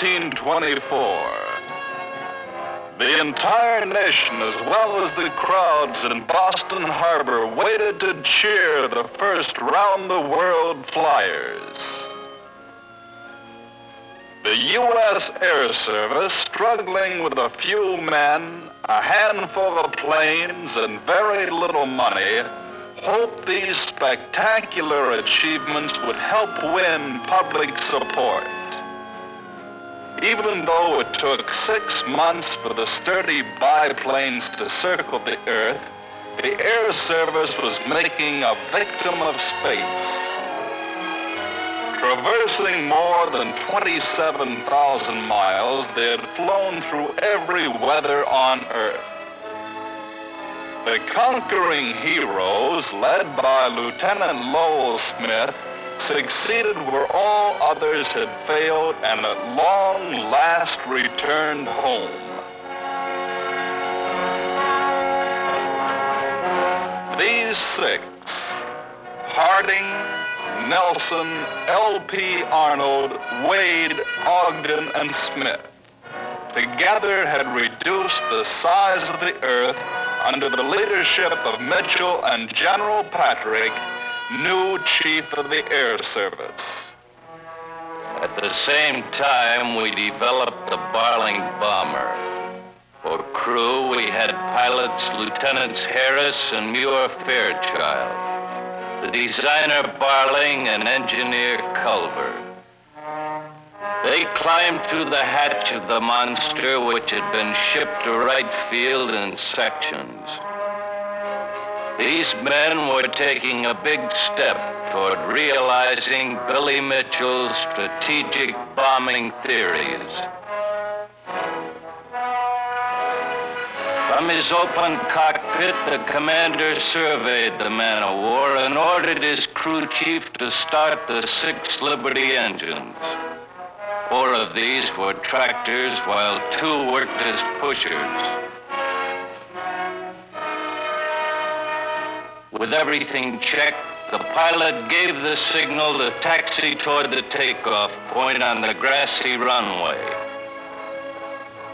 1924. The entire nation, as well as the crowds in Boston Harbor, waited to cheer the first round-the-world flyers. The U.S. Air Service, struggling with a few men, a handful of planes, and very little money, hoped these spectacular achievements would help win public support. Even though it took 6 months for the sturdy biplanes to circle the Earth, the Air Service was making a victim of space. Traversing more than 27,000 miles, they had flown through every weather on Earth. The conquering heroes, led by Lieutenant Lowell Smith, succeeded where all others had failed and at long last returned home. These 6, Harding, Nelson, L.P. Arnold, Wade, Ogden, and Smith, together had reduced the size of the Earth under the leadership of Mitchell and General Patrick, new Chief of the Air Service. At the same time, we developed the Barling Bomber. For crew, we had pilots Lieutenants Harris and Muir Fairchild, the designer Barling and engineer Culver. They climbed through the hatch of the monster, which had been shipped to Wright Field in sections. These men were taking a big step toward realizing Billy Mitchell's strategic bombing theories. From his open cockpit, the commander surveyed the man of war and ordered his crew chief to start the 6 Liberty engines. 4 of these were tractors, while 2 worked as pushers. With everything checked, the pilot gave the signal to taxi toward the takeoff point on the grassy runway.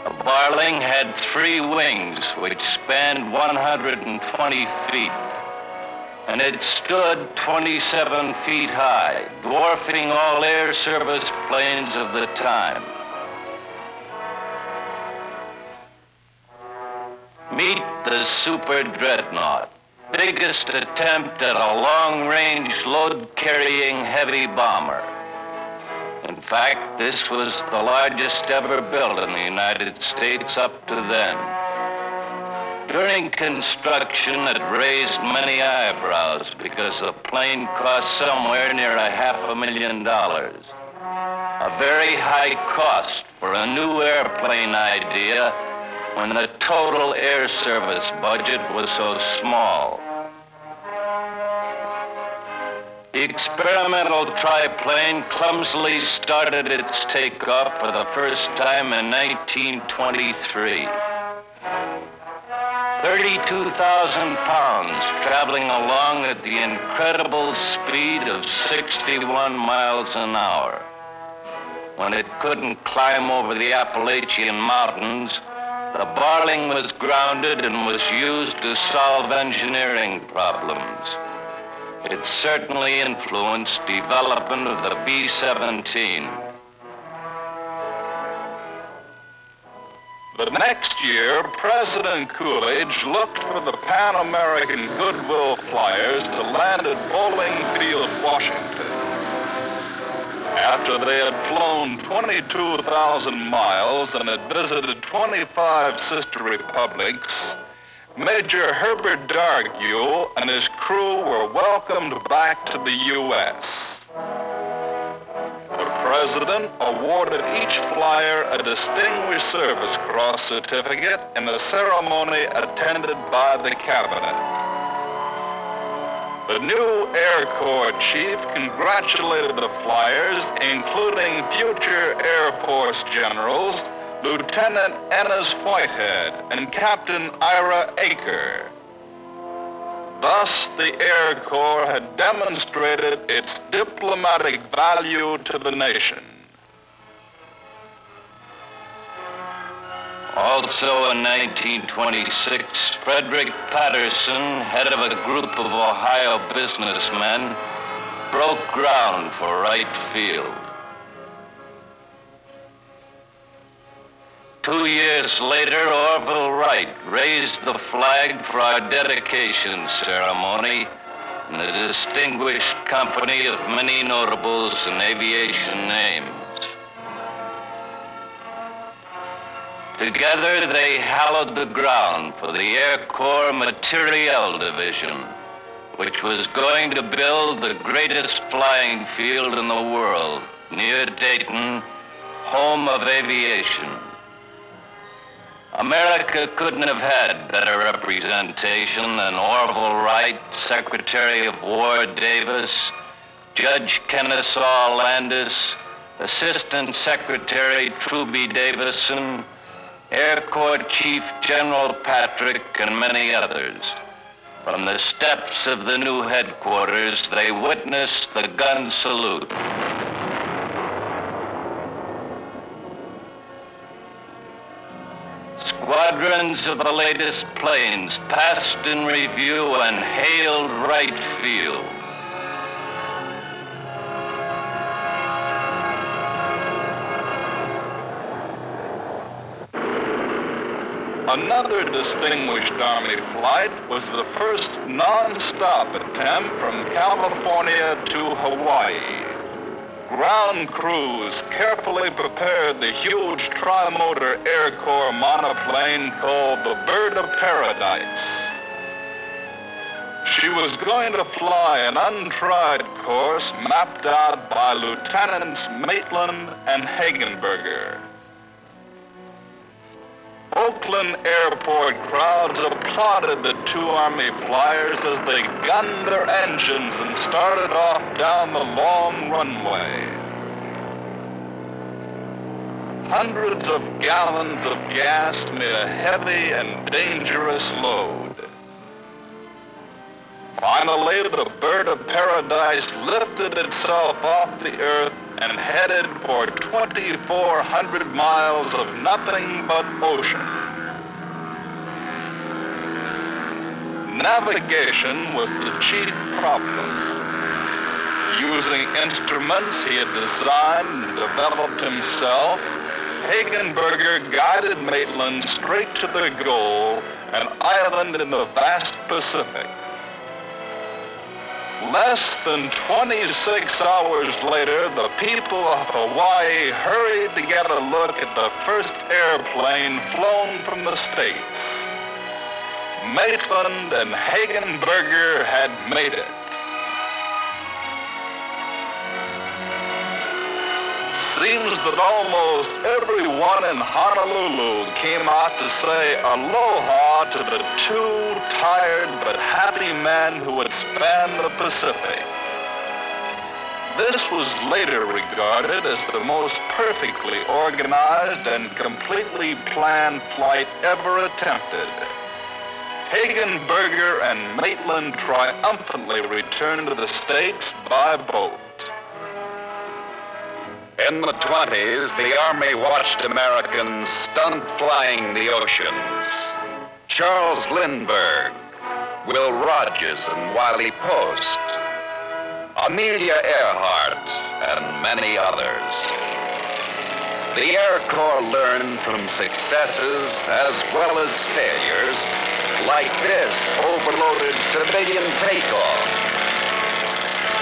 The Barling had 3 wings, which spanned 120 feet, and it stood 27 feet high, dwarfing all Air Service planes of the time. Meet the Super Dreadnought, biggest attempt at a long-range load-carrying heavy bomber. In fact, this was the largest ever built in the United States up to then. During construction, it raised many eyebrows because the plane cost somewhere near $500,000. A very high cost for a new airplane idea when the total Air Service budget was so small. The experimental triplane clumsily started its takeoff for the first time in 1923. 32,000 pounds traveling along at the incredible speed of 61 miles an hour. When it couldn't climb over the Appalachian Mountains, the Barling was grounded and was used to solve engineering problems. It certainly influenced development of the B-17. The next year, President Coolidge looked for the Pan American Goodwill Flyers to land at Bowling Field, Washington. After they had flown 22,000 miles and had visited 25 sister republics, Major Herbert Dargill and his crew were welcomed back to the U.S. The President awarded each flyer a Distinguished Service Cross certificate in a ceremony attended by the Cabinet. The new Air Corps chief congratulated the flyers, including future Air Force generals Lieutenant Ennis Whitehead and Captain Ira Aker. Thus, the Air Corps had demonstrated its diplomatic value to the nation. Also in 1926, Frederick Patterson, head of a group of Ohio businessmen, broke ground for right field. 2 years later, Orville Wright raised the flag for our dedication ceremony in the distinguished company of many notables and aviation names. Together, they hallowed the ground for the Air Corps Materiel Division, which was going to build the greatest flying field in the world, near Dayton, home of aviation. America couldn't have had better representation than Orville Wright, Secretary of War Davis, Judge Kennesaw Landis, Assistant Secretary Truby Davison, Air Corps Chief General Patrick, and many others. From the steps of the new headquarters, they witnessed the gun salute. Squadrons of the latest planes passed in review and hailed Wright Field. Another distinguished Army flight was the first non-stop attempt from California to Hawaii. Ground crews carefully prepared the huge tri-motor Air Corps monoplane called the Bird of Paradise. She was going to fly an untried course mapped out by Lieutenants Maitland and Hagenberger. Oakland airport crowds applauded the two Army flyers as they gunned their engines and started off down the long runway. Hundreds of gallons of gas made a heavy and dangerous load. Finally, the Bird of Paradise lifted itself off the earth and headed for 2,400 miles of nothing but ocean. Navigation was the chief problem. Using instruments he had designed and developed himself, Hagenberger guided Maitland straight to their goal, an island in the vast Pacific. Less than 26 hours later, the people of Hawaii hurried to get a look at the first airplane flown from the States. Maitland and Hagenberger had made it. Seems that almost everyone in Honolulu came out to say aloha to the two tired but happy men who had spanned the Pacific. This was later regarded as the most perfectly organized and completely planned flight ever attempted. Hagenberger and Maitland triumphantly returned to the States by boat. In the 20s, the Army watched Americans stunt flying the oceans. Charles Lindbergh, Will Rogers, and Wiley Post, Amelia Earhart, and many others. The Air Corps learned from successes as well as failures, like this overloaded civilian takeoff.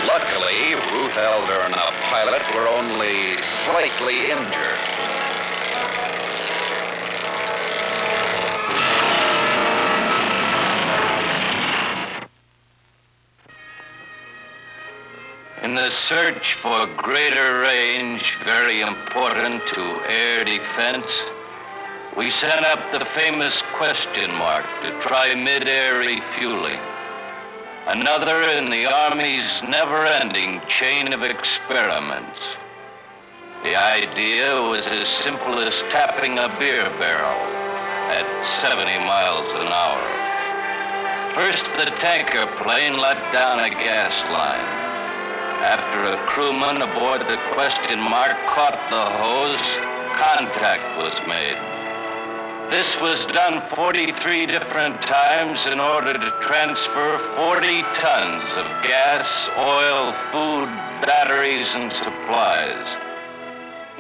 Luckily, Ruth Elder and a pilot were only slightly injured. In the search for greater range, very important to air defense, we sent up the famous question mark to try mid-air refueling. Another in the Army's never-ending chain of experiments. The idea was as simple as tapping a beer barrel at 70 miles an hour. First, the tanker plane let down a gas line. After a crewman aboard the question mark caught the hose, contact was made. This was done 43 different times in order to transfer 40 tons of gas, oil, food, batteries, and supplies.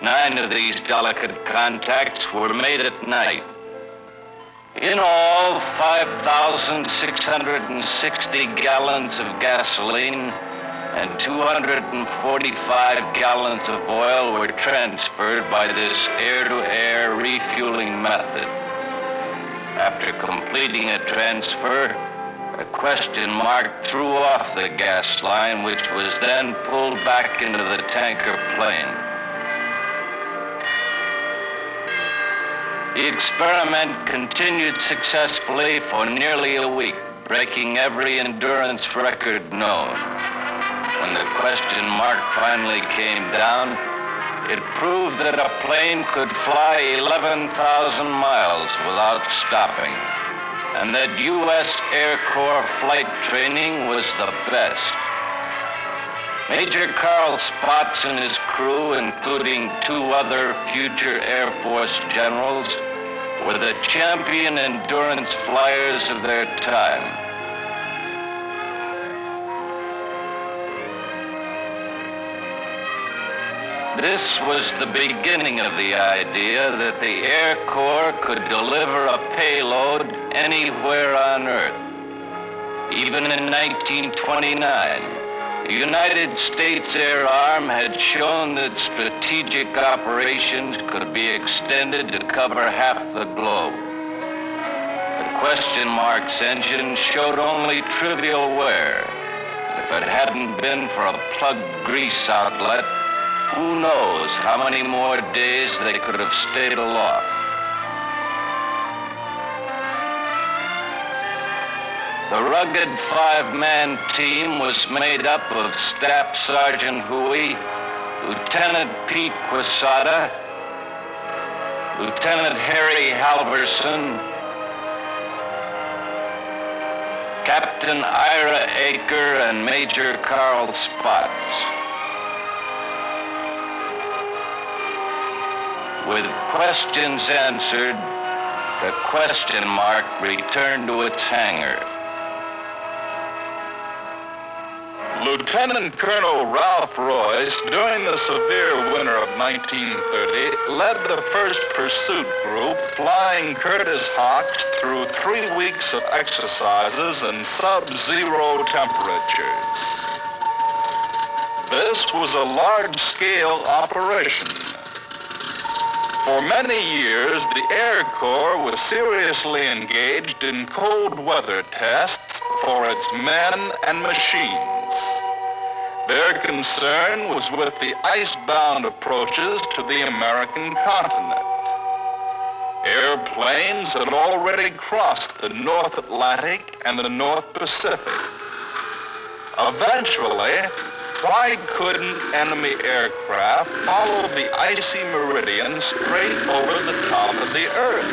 9 of these delicate contacts were made at night. In all, 5,660 gallons of gasoline and 245 gallons of oil were transferred by this air-to-air refueling method. After completing a transfer, a question mark threw off the gas line, which was then pulled back into the tanker plane. The experiment continued successfully for nearly a week, breaking every endurance record known. When the question mark finally came down, it proved that a plane could fly 11,000 miles without stopping, and that U.S. Air Corps flight training was the best. Major Carl Spaatz and his crew, including 2 other future Air Force generals, were the champion endurance flyers of their time. This was the beginning of the idea that the Air Corps could deliver a payload anywhere on Earth. Even in 1929, the United States Air Arm had shown that strategic operations could be extended to cover half the globe. The question mark's engine showed only trivial wear. If it hadn't been for a plugged grease outlet, who knows how many more days they could have stayed aloft. The rugged 5-man team was made up of Staff Sergeant Huey, Lieutenant Pete Quesada, Lieutenant Harry Halverson, Captain Ira Aker, and Major Carl Spaatz. With questions answered, the question mark returned to its hangar. Lieutenant Colonel Ralph Royce, during the severe winter of 1930, led the first pursuit group, flying Curtiss Hawks through 3 weeks of exercises in sub-zero temperatures. This was a large-scale operation. For many years, the Air Corps was seriously engaged in cold weather tests for its men and machines. Their concern was with the ice-bound approaches to the American continent. Airplanes had already crossed the North Atlantic and the North Pacific. Eventually, why couldn't enemy aircraft follow the icy meridian straight over the top of the Earth?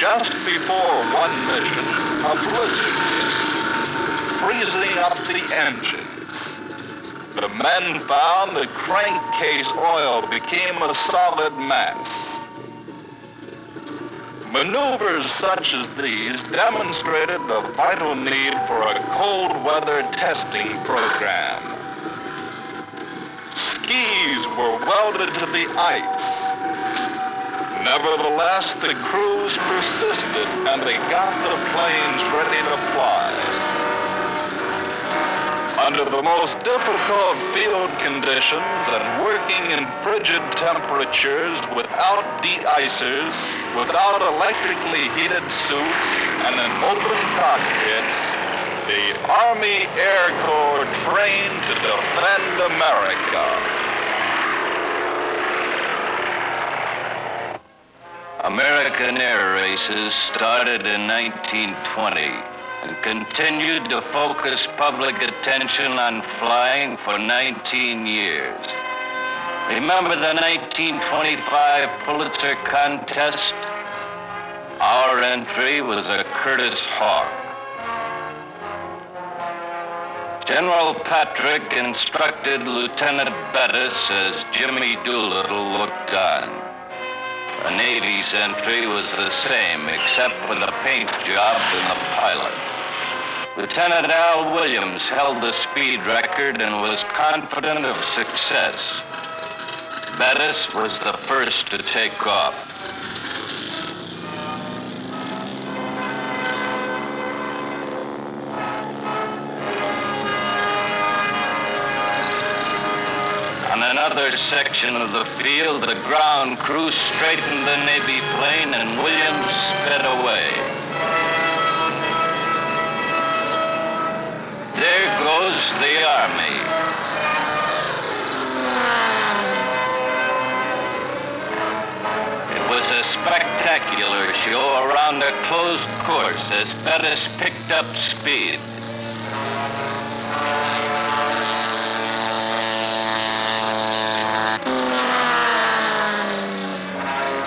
Just before one mission, a blizzard hit, freezing up the engines. The men found the crankcase oil became a solid mass. Maneuvers such as these demonstrated the vital need for a cold weather testing program. Skis were welded to the ice. Nevertheless, the crews persisted and they got the planes ready to fly. Under the most difficult field conditions and working in frigid temperatures without de-icers, without electrically heated suits, and in open cockpits, the Army Air Corps trained to defend America. American air races started in 1920. And continued to focus public attention on flying for 19 years. Remember the 1925 Pulitzer contest? Our entry was a Curtiss Hawk. General Patrick instructed Lieutenant Bettis as Jimmy Doolittle looked on. The Navy's entry was the same, except for the paint job and the pilot. Lieutenant Al Williams held the speed record and was confident of success. Bettis was the first to take off. On another section of the field, the ground crew straightened the Navy plane and Williams sped away. There goes the Army. It was a spectacular show around a closed course as Bettis picked up speed.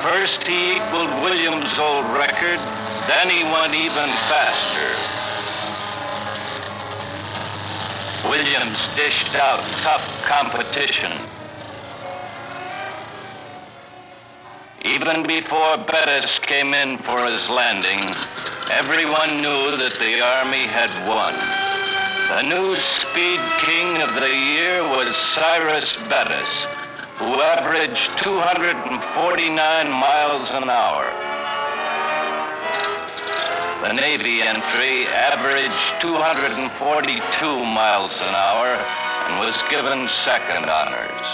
First he equaled Williams' old record, then he went even faster. Williams dished out tough competition. Even before Bettis came in for his landing, everyone knew that the Army had won. The new speed king of the year was Cyrus Bettis, who averaged 249 miles an hour. The Navy entry averaged 242 miles an hour and was given second honors.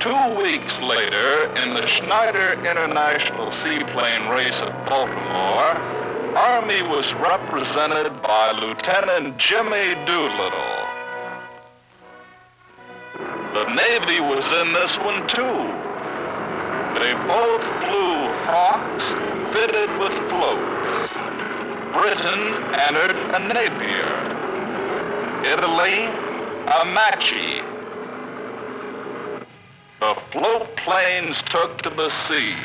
Two weeks later, in the Schneider International Seaplane Race at Baltimore, Army was represented by Lieutenant Jimmy Doolittle. The Navy was in this one, too. They both flew Hawks fitted with floats. Britain entered a Napier. Italy, a Machi. The float planes took to the sea.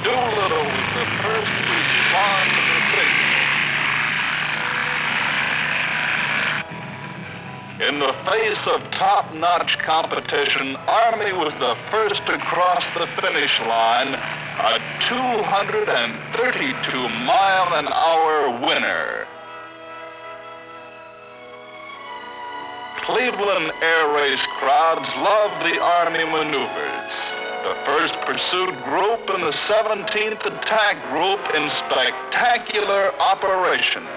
Doolittle was the first to respond to the signal. In the face of top-notch competition, Army was the first to cross the finish line, a 232-mile-an-hour winner. Cleveland air race crowds loved the Army maneuvers. The 1st Pursuit Group and the 17th Attack Group in spectacular operations.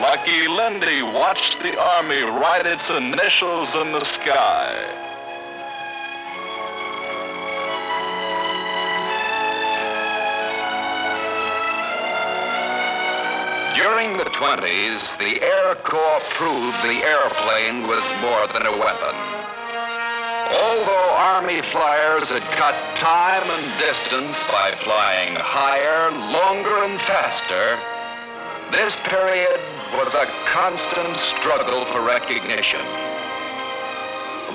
Lucky Lindy watched the Army write its initials in the sky. During the 20s, the Air Corps proved the airplane was more than a weapon. Although Army flyers had cut time and distance by flying higher, longer, and faster, this period was a constant struggle for recognition.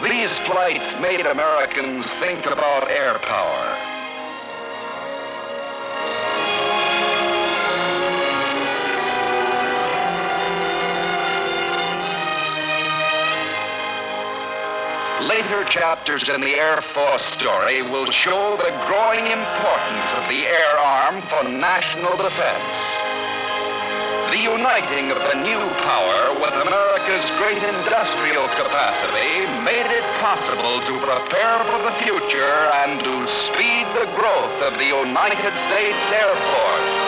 These flights made Americans think about air power. Later chapters in the Air Force story will show the growing importance of the air arm for national defense. The uniting of the new power with America's great industrial capacity made it possible to prepare for the future and to speed the growth of the United States Air Force.